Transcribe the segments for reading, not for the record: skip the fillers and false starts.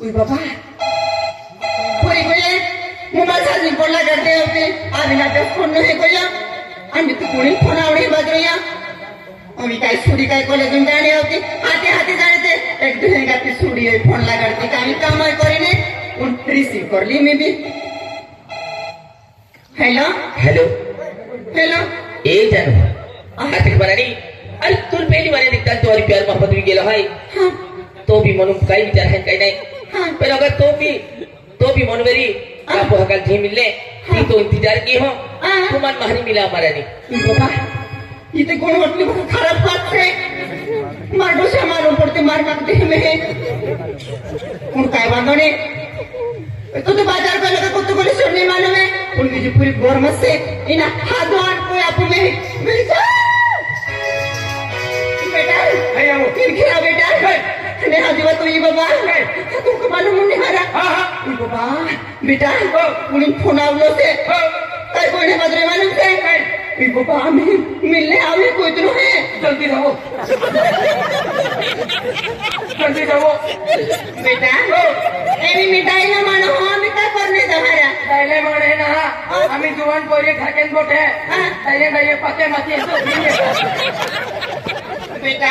उई बाबा पूरी कोई मोबाइल चार्जिंग पडला करते होते आधी नाट्य फोन नाही कोया आणि तू कोणी फोन आवडे बाजूया अमी काय सुडी काय कॉलेजून जाणे होती हाते हाते जाणे एक दुसरे का ती सुडी फोन ला करते काही काम करीने उन रिसीव करली मी भी हेलो हेलो हेलो ए जानू आते बरानी अरे तुल पहली बार दिखता तुम्हारी प्यार मोहब्बत भी गेलो है हां तो भी मनु काही विचार है काही नहीं हां पर अगर तो भी मनवेरी आपको हकल जी मिलने ती तो इंतजार की हो तुमान महरी मिला हमारा नहीं बाबा इथे कोण वाटली बघ खराब बात है मार डोसे मारो पड़ते मार काटते में उन काय बांधोने तो बाजार को लगा कुत्ते को सुनने मालूम है उनकी जो पूरी गौरमत से इना हाथ धोन कोई आप में मिल जा बेटा भैया वो फिर खिला बेटा ने हाजीवा तो ये बाबा तुमको मालूम नहीं हरा हां ये बाबा बेटा उन्हें फोन आवलो से काय कोई ने बदरे मालूम से ये बाबा हमें मिलने आवे कोई तो है जल्दी रहो बेटा एवी मिठाई ना मानो हम क्या करने तुम्हारा पहले मोड़े ना हमें जुवान पोरे खाके बोटे ताये ताये पके मती बेटा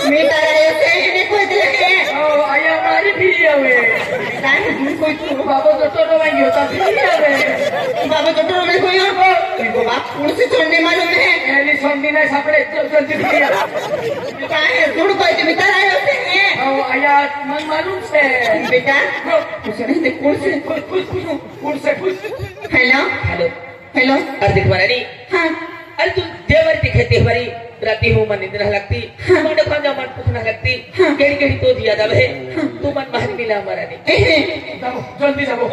मिठाई ऐसे ही कोई दे है ओ आया हमारी भी आवे बेटा कोई तो बाबा तो नहीं होता भी आवे बाबा तो में कोई और बाबा कौन से छोड़ने मालूम है एली सोंडी नहीं सापड़े जल्दी भी बेटा है छोड़ कोई तो मिठाई आए होते हैं ओ आया मन मालूम से बेटा कुछ नहीं दे कौन से हेलो हेलो हेलो अरे देख बरानी हां अरे तू देवर दिखते हमारी राती हो मन निंद्रा लगती मन को जब मन पुखना लगती केड़ी केड़ी तो दिया दब है तू मन महरी मिला हमारा नहीं जल्दी जाओ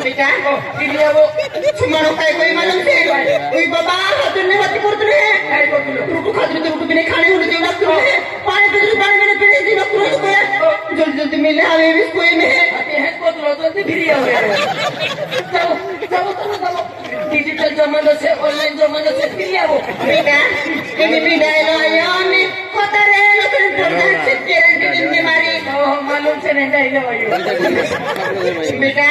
बेटा किलिया वो सुमानो काय कोई मालूम से कोई बाबा तुमने बात करते हैं रुको खाते तो रुको बिना खाने होने देना क्यों है पानी मैंने पीने देना क्यों है जल्दी जल्दी मिले आवे भी कोई में आते हैं को तो जल्दी भी आवे चलो डिजिटल जमाना से ऑनलाइन जमाना से किलिया वो बेटा ये भी डायलो आयो ने होता रे लोग प्रोग्राम से केरन दिन में मारी मालूम से नहीं डायलो आयो बेटा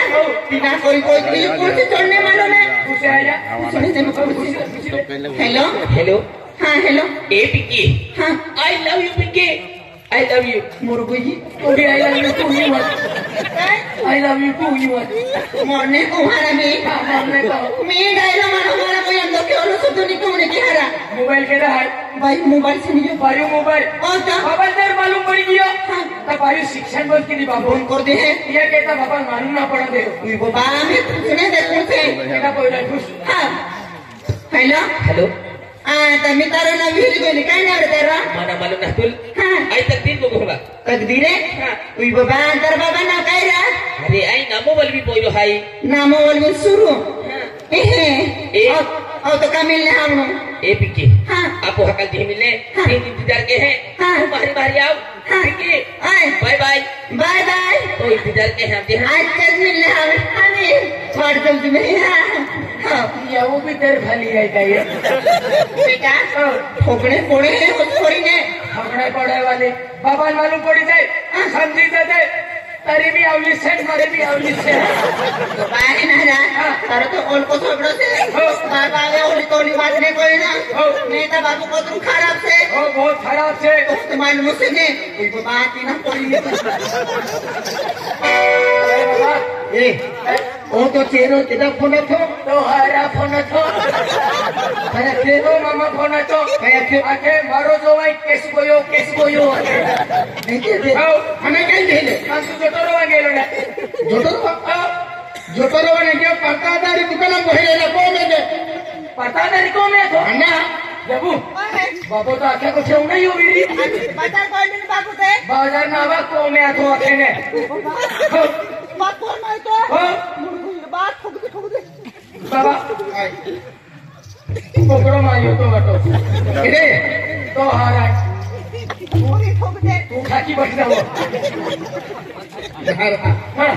बिना कोई कौन से छोड़ने मालूम है उसे आया सुने से हेलो हेलो हाँ हेलो ए पिकी हाँ I love you Piki I love you more को जी okay I love you too you I love you too you मोरने को हमारा भी हमने तो मैं डायलो मारो हमारा कोई अंदर के और सब नहीं को नहीं हरा मोबाइल के रहा है भाई मोबाइल से नहीं बायो मोबाइल और क्या मोबाइल देर मालूम पड़ गया तब बायो शिक्षण बंद की बाबू फोन कर दे है ये कहता बाबा मालूम ना पड़ा दे वो बाबा में सुने दे कौन से कहता कोई खुश हाँ हेलो हेलो तो मी तारा ना विहिरी गेली काय नाही रे तेरा माना मालूम ना तुल हाँ आई तक दिन को होगा कधी रे उई बाबा अंतर बाबा ना काय रे अरे आई ना मोबाइल भी पोइलो हाई नाम बोल सुरू ए और तो का मिलने हम ए पिकी हाँ आपको हकल जी मिलने हाँ। तीन इंतजार के हैं हाँ। तुम बाहरी बाहरी आओ हाँ। पिकी आए बाय बाय बाय बाय तो इंतजार के हैं हम आज कल मिलने हम हमें थोड़ा जल्दी में हाँ या वो भी तेरे खाली है क्या बेटा ठोकने पड़े हैं उस थोड़ी ने ठोकने पड़े वाले बाबा मालूम पड़ी जाए समझी जाते तारी भी आवली सेट मारे भी आवली सेट बाय ना ना तारो तो ओल को छोड़ो से बाबा आगे ओली तोली बात नहीं कोई ना नहीं तो बाबू को तुम खराब से बहुत खराब से तुम्हारे मुँह से नहीं कोई बात ही ना पड़ी ए वो तो चेरो तेरा फोन तो हरा फोन तो अरे तेरो मामा फोन तो आके मारो जो भाई केस बोयो हमें कहीं भेजे जोटोरवा गेलो ना जोटोरवा ने क्या पत्तादारी दुकान पहिले को में दे पत्तादारी को में तो ना बाबू बाबू तो आखे को छेउ नहीं होई बाजार कोई नहीं बाबू ते बाजार नावा को में तो आखे ने बात कौन है तो बात ठोक दे बाबा पकड़ो मारियो तो बटो रे तो हारा पूरी ठोक दे तू खाकी बैठ जाओ हां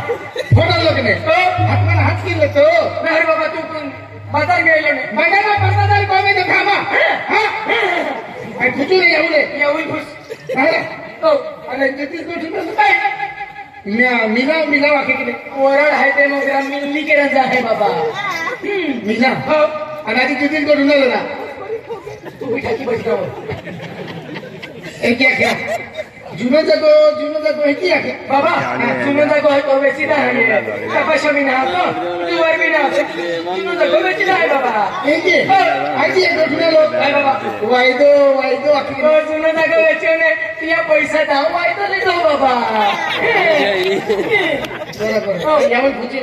फोटो लगने हाथ में हाथ की ले तो मेहर बाबा तू बाजार गेलो ने मैदाना पत्तादारी को में देखा मा हां मैं खुशी नहीं आउले ये हुई खुश अरे तो अरे जति को ठीक है मिला मिला वाके की ओरड आहे ते मग मिल्ली के रजा आहे बाबा मिला हो आणि आधी तुझीच करून जरा तू मिठाची बस जाऊ एक क्या जुनो जागो है क्या बाबा जुनो जागो है तो बेची ना है तपस्या में ना तो तू वर भी ना जुनो जागो बेची ना है बाबा एक आजी एक जुनो लोग है बाबा वायदो आखिर जुनो जागो बेची ने तिया पैसा दाव वायदो ले जाओ बाबा बरोबर हो यावर पूछी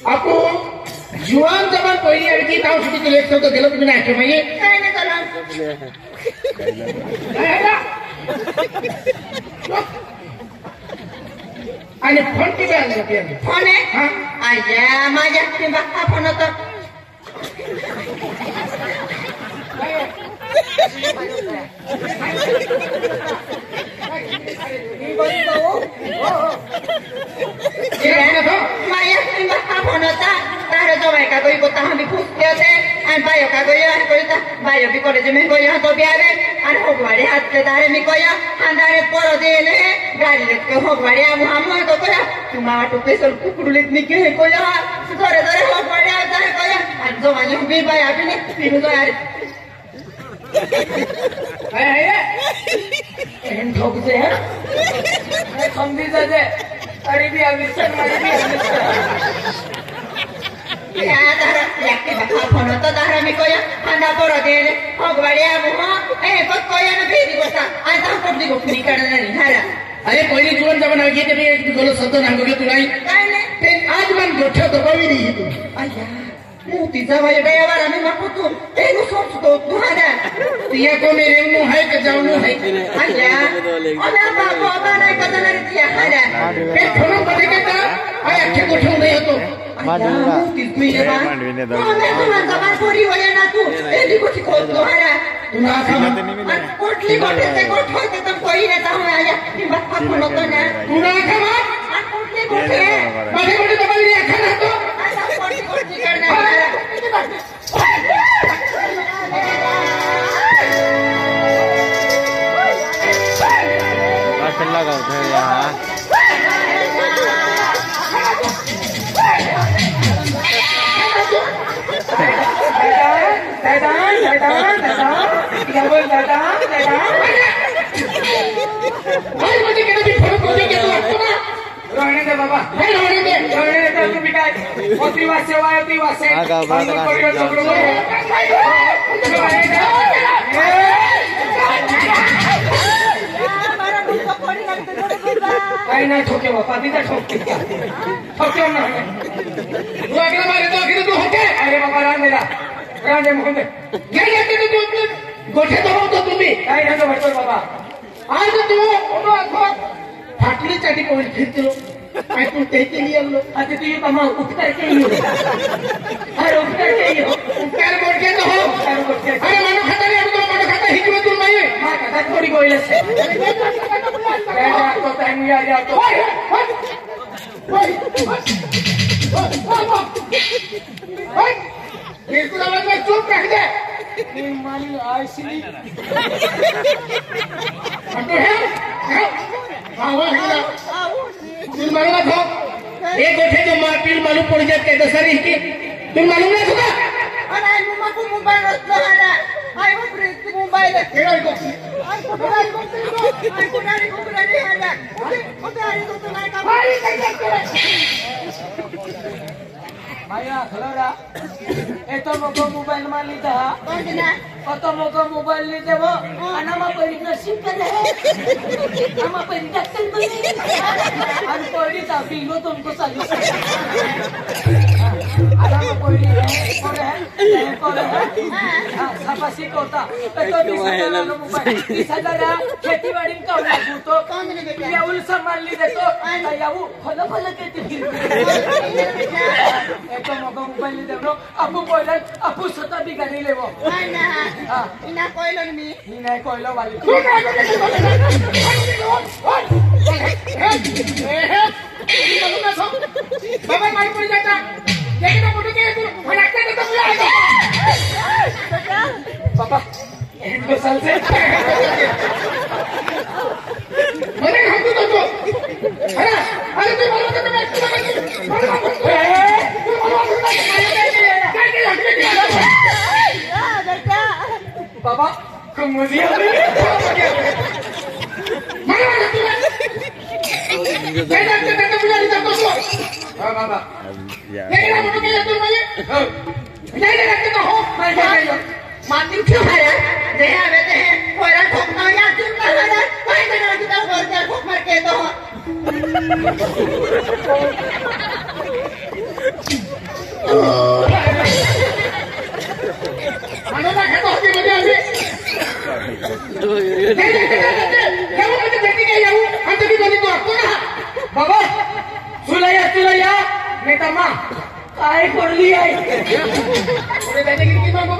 आपको जुआन जमान पहिली आणखी नाव सुटी तुला एक शब्द गेलो तुम्ही नाही माहिती काय नाही करा आणि फोन किती आणला पियानो फोन आहे आया माझ्या बघा फोन होता माझ्या बघा फोन होता तार जवाई का कोई कोता हम खुशते होते आणि बायो का कोई आणि कोई बायो भी कॉलेज में कोई तो बियावे आणि होगवाडी हात के दारे मी कोई हांदारे पोरो देले गाडी लेके होगवाडी हम तो कोया तुम्हा वाटो पेसल कुकुडुलीत निके कोई जोरे जोरे होगवाडी आता है कोई आणि जवाई भी बाय आपली फिरू तो यार एहन ठोक से है समझी जाते अरे भी अविश्वास मारे भी या दारा याके बघा फोन होता दारा मी कोया हांदा पोरो देले होगवाडी हम ए बस कोया न भेदी बसा आता कुठली गोष्टी करणार नाही हारा अरे पहिली जीवन जमा आगे ते एक गोलो शब्द नांगोगे तू नाही काय नाही ते आज मन गोठ्या दबावी नाही तू आया मोती जावाय डयावर आम्ही नको तू ते नु सोचतो तू हारा तिया को मेरे नु है के जाऊ है आया ओला बाबा नाही कदणार तिया हारा ते फोन मध्ये के ता आय अख्खे गोठ्या नाही होतो मोती तुझे बा तुम्हाला जबान पोरी होया ना तू एली गोठी खोल तू हारा तू ना खा कोटली गोठे ते गोठ होते तर कोई नाही जाऊ आया मी बघा फोन होतो ना तू ना खा कोटली गोठे माझे गोठे दबावी नाही खा ना तो आता कोटली करणार लगा उधर यहाँ रहने दे बाबा रहने दे तुम्ही काय होती वासे वायती वासे काही नाही ठोके बापा तिथे ठोकते ठोके ना तू आगे मारे तो आगे तू होते अरे बाबा रांदे म्हणून दे घे तू गोठे दबावतो तुम्ही काही नाही भरतो बाबा आज तू फाटली चाटी कोण फिरतो काय तू ते केली आलो आता तू कमा उपकार केली अरे उपकार केली उपकार मोडके तो हो अरे मनो खाता रे तो मनो खाता हिकमत तू नाही मा खाता थोडी गोइल से तो टाइम या जा तो बिल्कुल आवाज में चुप रख दे मानी आईसी हटो है तुम मालूम है एक गोठे जो पील मालूम पड़ जाए के दसरी की तुम मालूम है सुना अरे मम्मा को मोबाइल रखना है आई वो प्रीत मोबाइल है केड़ा को आई को गाड़ी को है ना को गाड़ी को तो नहीं का भाई माया खलोरा एतो मको मोबाइल मान लीधा कौन ना अतो मको मोबाइल ली देबो अनामा परी नसीब करे अनामा परी डक्टर बने अन परी ता बिंगो तुमको चालू अनामा परी करे हां सपासी कोता तो 20,000 मोबाइल 20,000 खेतीवाडी में काम लागतो कौन ने बेटा या उलसा मान ली देतो याऊ फल के फिर तो मको मोबाइल ली देबो आपू बोला आपू सता भी गाड़ी लेबो ना इना कोइलो मी इना कोइलो वाली बाबा मारी पड़ जाता लेकिन वो मुझे तू फटकता तो मुझे आएगा बाबा इनको साल से बाबा kemudian mana tuh kita punya di kantor semua bapak ya kita mau punya tuh banyak jadi kita hook mati cahaya deh bete orang ठोकना या चिंता है कोई ना kita करके ठोक मार के तो mana nak kita hoki dia ni kamu macam jadi kayak aku hantu di balik tu aku nak baba sulaya minta maaf ai por liai udah tanya gini baba